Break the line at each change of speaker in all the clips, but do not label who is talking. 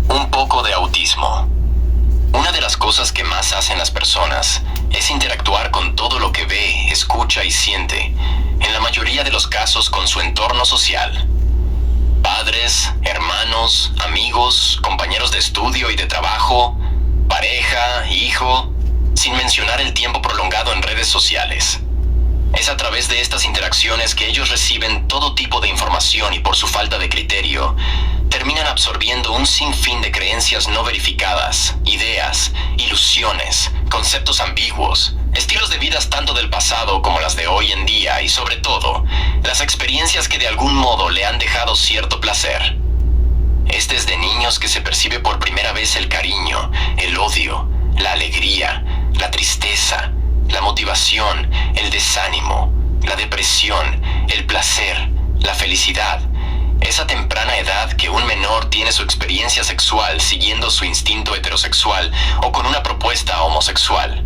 Un poco de autismo. Una de las cosas que más hacen las personas es interactuar con todo lo que ve, escucha y siente, en la mayoría de los casos con su entorno social. Padres, hermanos, amigos, compañeros de estudio y de trabajo, pareja, hijo, sin mencionar el tiempo prolongado en redes sociales. Es a través de estas interacciones que ellos reciben todo tipo de información y por su falta de criterio, terminan absorbiendo un sinfín de creencias no verificadas, ideas, ilusiones, conceptos ambiguos, estilos de vidas tanto del pasado como las de hoy en día y sobre todo, las experiencias que de algún modo le han dejado cierto placer. Es desde niños que se percibe por primera vez el cariño, el odio, la alegría, la tristeza, la motivación, el desánimo, la depresión, el placer, la felicidad. Es a temprana edad que un menor tiene su experiencia sexual siguiendo su instinto heterosexual o con una propuesta homosexual.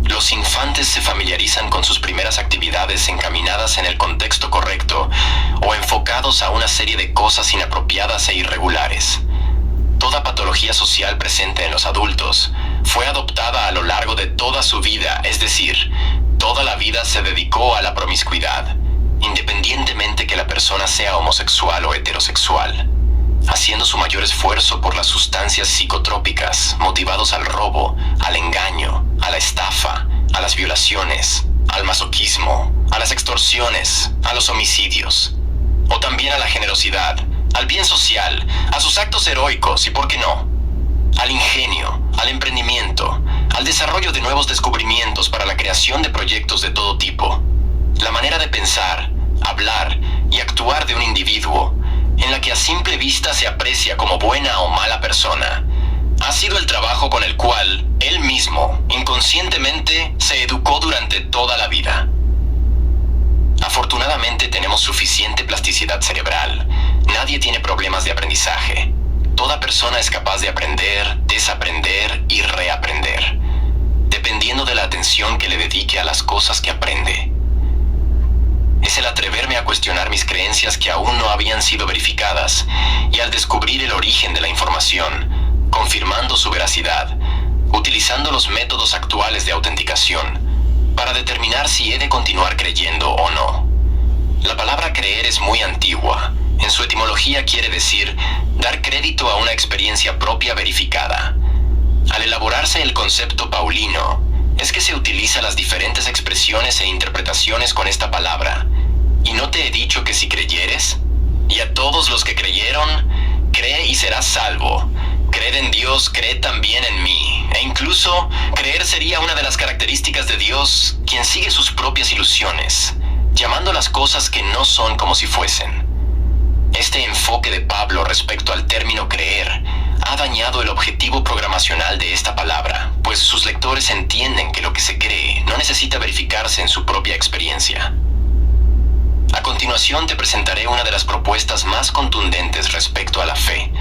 Los infantes se familiarizan con sus primeras actividades encaminadas en el contexto correcto o enfocados a una serie de cosas inapropiadas e irregulares. Toda patología social presente en los adultos fue adoptada a lo largo de toda su vida, es decir, toda la vida se dedicó a la promiscuidad, independientemente que la persona sea homosexual o heterosexual, haciendo su mayor esfuerzo por las sustancias psicotrópicas, motivados al robo, al engaño, a la estafa, a las violaciones, al masoquismo, a las extorsiones, a los homicidios, o también a la generosidad, al bien social, a sus actos heroicos y, ¿por qué no?, al ingenio, al emprendimiento, al desarrollo de nuevos descubrimientos para la creación de proyectos de todo tipo. La manera de pensar, hablar y actuar de un individuo, en la que a simple vista se aprecia como buena o mala persona, ha sido el trabajo con el cual él mismo, inconscientemente, se educó durante toda la vida. Afortunadamente tenemos suficiente plasticidad cerebral. Nadie tiene problemas de aprendizaje. Toda persona es capaz de aprender, desaprender y reaprender, dependiendo de la atención que le dedique a las cosas que aprende. Es el atreverme a cuestionar mis creencias que aún no habían sido verificadas y al descubrir el origen de la información, confirmando su veracidad, utilizando los métodos actuales de autenticación para determinar si he de continuar creyendo o no. La palabra creer es muy antigua. En su etimología quiere decir dar crédito a una experiencia propia verificada. Al elaborarse el concepto paulino, es que se utilizan las diferentes expresiones e interpretaciones con esta palabra. ¿Y no te he dicho que si creyeres? Y a todos los que creyeron, cree y serás salvo. Creed en Dios, creed también en mí. E incluso, creer sería una de las características de Dios, quien sigue sus propias ilusiones, llamando las cosas que no son como si fuesen. Este enfoque de Pablo respecto al término creer ha dañado el objetivo programacional de esta palabra, pues sus lectores entienden que lo que se cree no necesita verificarse en su propia experiencia. A continuación te presentaré una de las propuestas más contundentes respecto a la fe,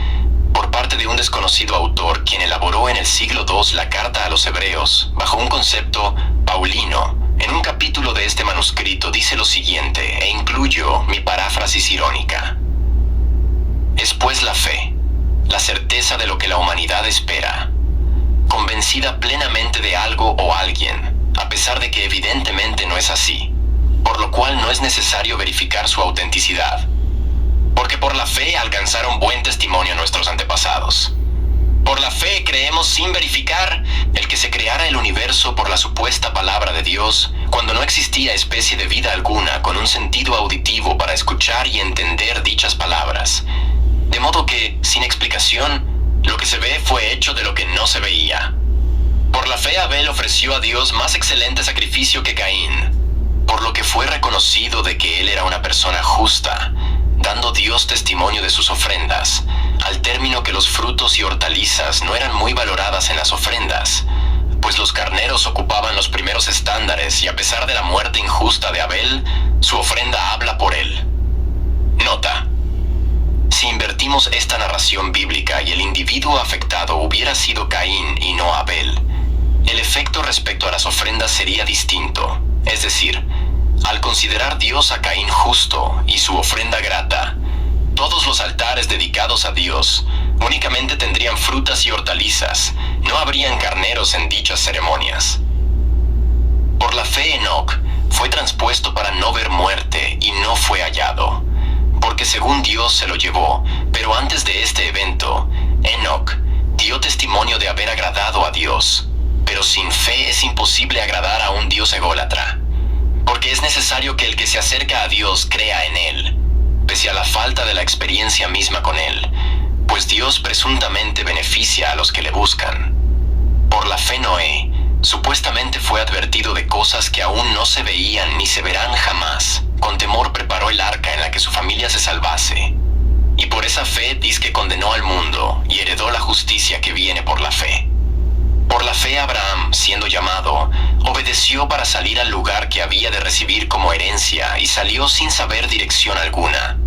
por parte de un desconocido autor quien elaboró en el siglo II la carta a los hebreos bajo un concepto paulino. En un capítulo de este manuscrito dice lo siguiente, e incluyo mi paráfrasis irónica. Es pues la fe, la certeza de lo que la humanidad espera, convencida plenamente de algo o alguien, a pesar de que evidentemente no es así, por lo cual no es necesario verificar su autenticidad, porque por la fe alcanzaron buen testimonio nuestros antepasados. Por la fe creemos sin verificar el que se creara el universo por la supuesta palabra de Dios, cuando no existía especie de vida alguna con un sentido auditivo para escuchar y entender dichas palabras. De modo que, sin explicación, lo que se ve fue hecho de lo que no se veía. Por la fe Abel ofreció a Dios más excelente sacrificio que Caín, por lo que fue reconocido de que él era una persona justa, dando Dios testimonio de sus ofrendas, al término que los frutos y hortalizas no eran muy valoradas en las ofrendas, pues los carneros ocupaban los primeros estándares y a pesar de la muerte injusta de Abel, su ofrenda habla por él. Nota: si invertimos esta narración bíblica y el individuo afectado hubiera sido Caín y no Abel, el efecto respecto a las ofrendas sería distinto, es decir, al considerar Dios a Caín justo y su ofrenda grata, todos los altares dedicados a Dios Únicamente tendrían frutas y hortalizas, no habrían carneros en dichas ceremonias. Por la fe Enoc fue transpuesto para no ver muerte y no fue hallado, porque según Dios se lo llevó, pero antes de este evento, Enoc dio testimonio de haber agradado a Dios, pero sin fe es imposible agradar a un Dios ególatra, porque es necesario que el que se acerca a Dios crea en Él, pese a la falta de la experiencia misma con Él, pues Dios presuntamente beneficia a los que le buscan. Por la fe Noé supuestamente fue advertido de cosas que aún no se veían ni se verán jamás. Con temor preparó el arca en la que su familia se salvase. Y por esa fe dizque condenó al mundo y heredó la justicia que viene por la fe. Por la fe Abraham, siendo llamado, obedeció para salir al lugar que había de recibir como herencia y salió sin saber dirección alguna.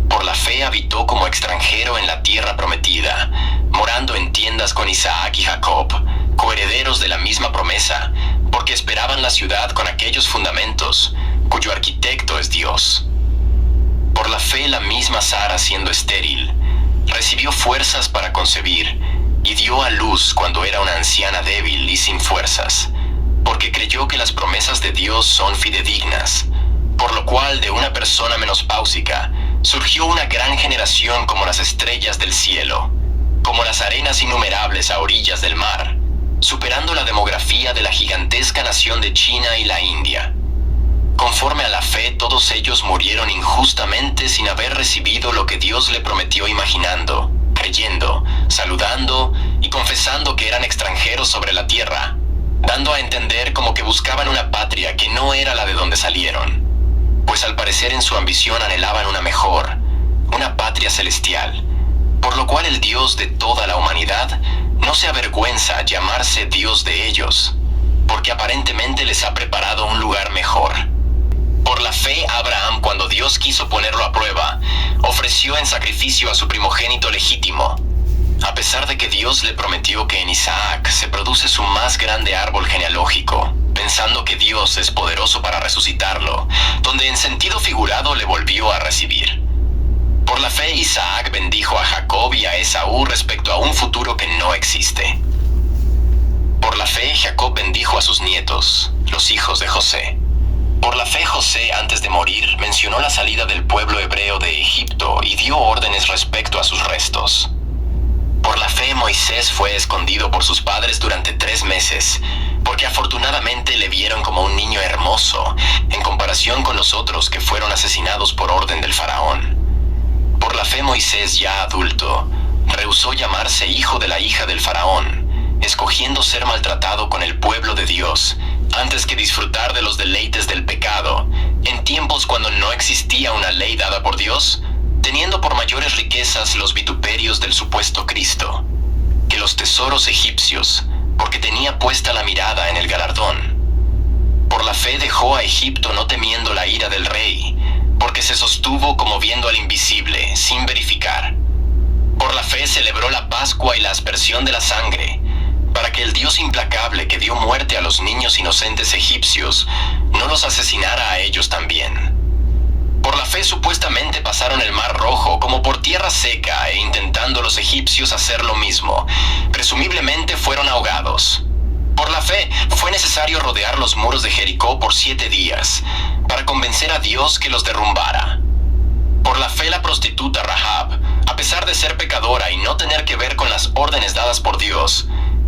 Por la fe habitó como extranjero en la tierra prometida, morando en tiendas con Isaac y Jacob, coherederos de la misma promesa, porque esperaban la ciudad con aquellos fundamentos, cuyo arquitecto es Dios. Por la fe la misma Sara, siendo estéril, recibió fuerzas para concebir, y dio a luz cuando era una anciana débil y sin fuerzas, porque creyó que las promesas de Dios son fidedignas, por lo cual de una persona menopáusica surgió una gran generación como las estrellas del cielo, como las arenas innumerables a orillas del mar, superando la demografía de la gigantesca nación de China y la India. Conforme a la fe, todos ellos murieron injustamente sin haber recibido lo que Dios le prometió, imaginando, creyendo, saludando y confesando que eran extranjeros sobre la tierra, dando a entender como que buscaban una patria que no era la de donde salieron, pues al parecer en su ambición anhelaban una mejor, una patria celestial, por lo cual el Dios de toda la humanidad no se avergüenza llamarse Dios de ellos, porque aparentemente les ha preparado un lugar mejor. Por la fe Abraham, cuando Dios quiso ponerlo a prueba, ofreció en sacrificio a su primogénito legítimo, a pesar de que Dios le prometió que en Isaac se produce su más grande árbol genealógico, pensando que Dios es poderoso para resucitarlo, donde en sentido figurado le volvió a recibir. Por la fe Isaac bendijo a Jacob y a Esaú respecto a un futuro que no existe. Por la fe Jacob bendijo a sus nietos, los hijos de José. Por la fe José, antes de morir, mencionó la salida del pueblo hebreo de Egipto y dio órdenes respecto a sus restos. Por la fe Moisés fue escondido por sus padres durante 3 meses, porque afortunadamente le vieron como un niño hermoso, en comparación con los otros que fueron asesinados por orden del faraón. Por la fe Moisés, ya adulto, rehusó llamarse hijo de la hija del faraón, escogiendo ser maltratado con el pueblo de Dios, antes que disfrutar de los deleites del pecado, en tiempos cuando no existía una ley dada por Dios, teniendo por mayores riquezas los vituperios del supuesto Cristo, que los tesoros egipcios, porque tenía puesta la mirada en el galardón. Por la fe dejó a Egipto no temiendo la ira del rey, porque se sostuvo como viendo al invisible, sin verificar. Por la fe celebró la Pascua y la aspersión de la sangre, para que el Dios implacable que dio muerte a los niños inocentes egipcios no los asesinara a ellos también. Por la fe supuestamente pasaron el Mar Rojo como por tierra seca e intentando los egipcios hacer lo mismo, presumiblemente fueron ahogados. Por la fe fue necesario rodear los muros de Jericó por 7 días, para convencer a Dios que los derrumbara. Por la fe la prostituta Rahab, a pesar de ser pecadora y no tener que ver con las órdenes dadas por Dios,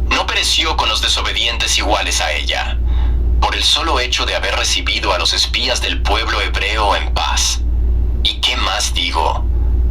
no pereció con los desobedientes iguales a ella, por el solo hecho de haber recibido a los espías del pueblo hebreo en paz. ¿Y qué más digo?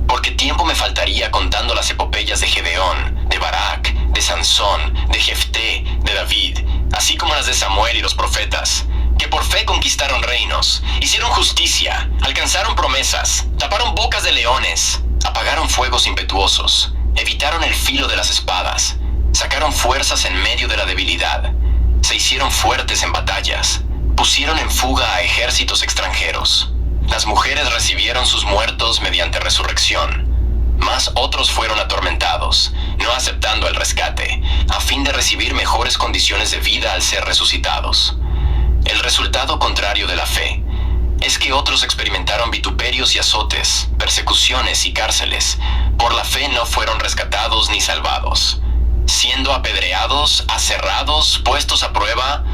Porque tiempo me faltaría contando las epopeyas de Gedeón, de Barak, de Sansón, de Jefté, de David, así como las de Samuel y los profetas, que por fe conquistaron reinos, hicieron justicia, alcanzaron promesas, taparon bocas de leones, apagaron fuegos impetuosos, evitaron el filo de las espadas, sacaron fuerzas en medio de la debilidad, se hicieron fuertes en batallas, pusieron en fuga a ejércitos extranjeros. Las mujeres recibieron sus muertos mediante resurrección, mas otros fueron atormentados, no aceptando el rescate, a fin de recibir mejores condiciones de vida al ser resucitados. El resultado contrario de la fe. es que otros experimentaron vituperios y azotes, persecuciones y cárceles. Por la fe no fueron rescatados ni salvados, siendo apedreados, aserrados, puestos a prueba,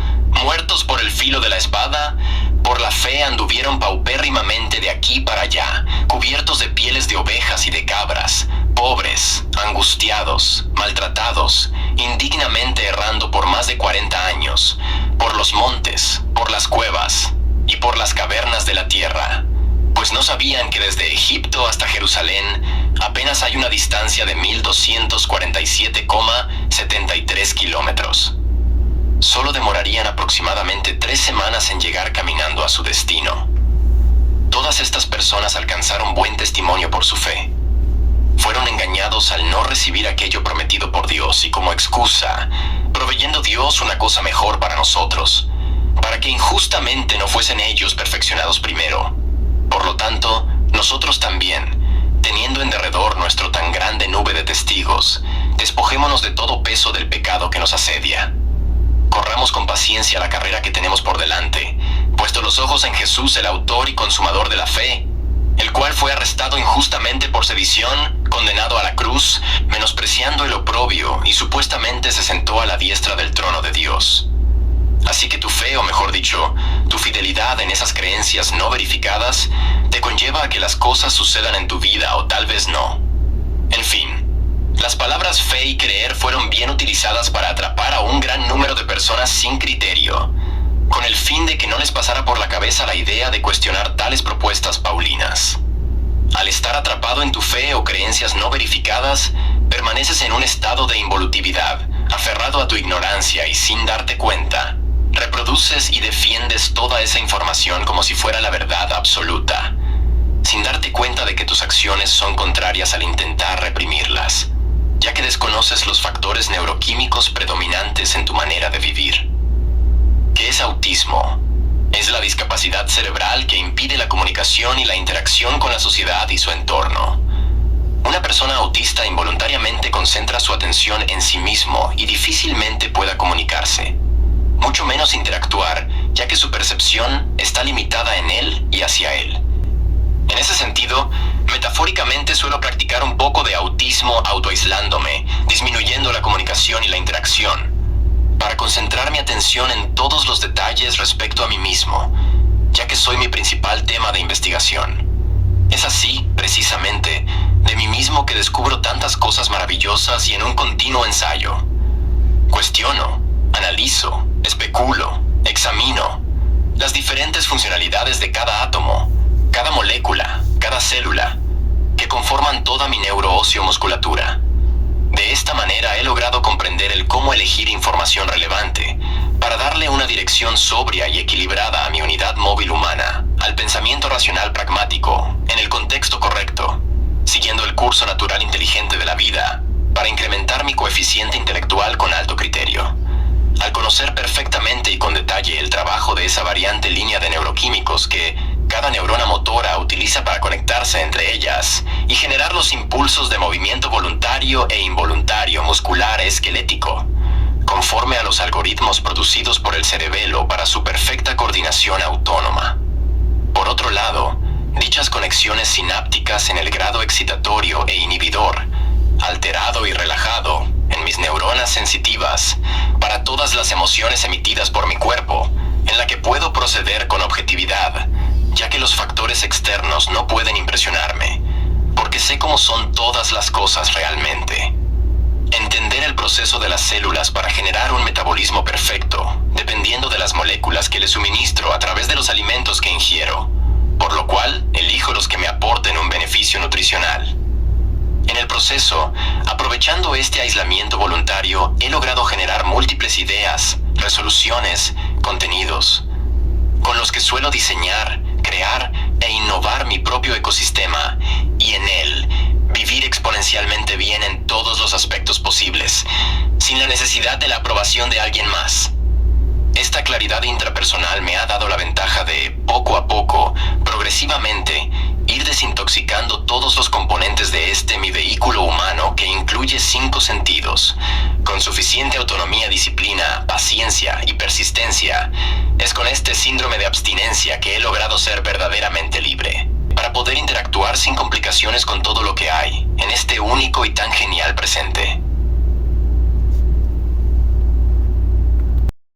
muertos por el filo de la espada. Por la fe anduvieron paupérrimamente de aquí para allá, cubiertos de pieles de ovejas y de cabras, pobres, angustiados, maltratados, indignamente errando por más de 40 años, por los montes, por las cuevas y por las cavernas de la tierra, pues no sabían que desde Egipto hasta Jerusalén apenas hay una distancia de 1247,73 kilómetros. Solo demorarían aproximadamente 3 semanas en llegar caminando a su destino. Todas estas personas alcanzaron buen testimonio por su fe. Fueron engañados al no recibir aquello prometido por Dios y como excusa, proveyendo Dios una cosa mejor para nosotros, para que injustamente no fuesen ellos perfeccionados primero. Por lo tanto, nosotros también, teniendo en derredor nuestro tan grande nube de testigos, despojémonos de todo peso del pecado que nos asedia. Corramos con paciencia la carrera que tenemos por delante, puesto los ojos en Jesús, el autor y consumador de la fe, el cual fue arrestado injustamente por sedición, condenado a la cruz, menospreciando el oprobio, y supuestamente se sentó a la diestra del trono de Dios. Así que tu fe, o mejor dicho, tu fidelidad en esas creencias no verificadas, te conlleva a que las cosas sucedan en tu vida o tal vez no. En fin, las palabras fe y creer fueron bien utilizadas para atrapar a un gran número de personas sin criterio, con el fin de que no les pasara por la cabeza la idea de cuestionar tales propuestas paulinas. Al estar atrapado en tu fe o creencias no verificadas, permaneces en un estado de involutividad, aferrado a tu ignorancia y sin darte cuenta, reproduces y defiendes toda esa información como si fuera la verdad absoluta, sin darte cuenta de que tus acciones son contrarias al intentar reprimirlas, ya que desconoces los factores neuroquímicos predominantes en tu manera de vivir. ¿Qué es autismo? Es la discapacidad cerebral que impide la comunicación y la interacción con la sociedad y su entorno. Una persona autista involuntariamente concentra su atención en sí mismo y difícilmente pueda comunicarse, mucho menos interactuar, ya que su percepción está limitada en él y hacia él. En ese sentido, metafóricamente suelo practicar un poco de autismo autoaislándome, disminuyendo la comunicación y la interacción, para concentrar mi atención en todos los detalles respecto a mí mismo, ya que soy mi principal tema de investigación. Es así, precisamente, de mí mismo que descubro tantas cosas maravillosas y en un continuo ensayo. Cuestiono, analizo, especulo, examino las diferentes funcionalidades de cada átomo, cada molécula, cada célula, que conforman toda mi neuroóseo-musculatura. De esta manera he logrado comprender el cómo elegir información relevante, para darle una dirección sobria y equilibrada a mi unidad móvil humana, al pensamiento racional pragmático, en el contexto correcto, siguiendo el curso natural inteligente de la vida, para incrementar mi coeficiente intelectual con alto criterio. Al conocer perfectamente y con detalle el trabajo de esa variante línea de neuroquímicos que cada neurona motora utiliza para conectarse entre ellas y generar los impulsos de movimiento voluntario e involuntario muscular esquelético, conforme a los algoritmos producidos por el cerebelo para su perfecta coordinación autónoma. Por otro lado, dichas conexiones sinápticas en el grado excitatorio e inhibidor, alterado y relajado, en mis neuronas sensitivas, para todas las emociones emitidas por mi cuerpo, en la que puedo proceder con objetividad, ya que los factores externos no pueden impresionarme, porque sé cómo son todas las cosas realmente. Entender el proceso de las células para generar un metabolismo perfecto, dependiendo de las moléculas que le suministro a través de los alimentos que ingiero, por lo cual elijo los que me aporten un beneficio nutricional. En el proceso, aprovechando este aislamiento voluntario, he logrado generar múltiples ideas, resoluciones, contenidos, con los que suelo diseñar, crear e innovar mi propio ecosistema, y en él, vivir exponencialmente bien en todos los aspectos posibles, sin la necesidad de la aprobación de alguien más. Esta claridad intrapersonal me ha dado la ventaja de, poco a poco, progresivamente, ir desintoxicando todos los componentes de mi vehículo humano que incluye 5 sentidos, con suficiente autonomía, disciplina, paciencia y persistencia, es con este síndrome de abstinencia que he logrado ser verdaderamente libre, para poder interactuar sin complicaciones con todo lo que hay, en este único y tan genial presente.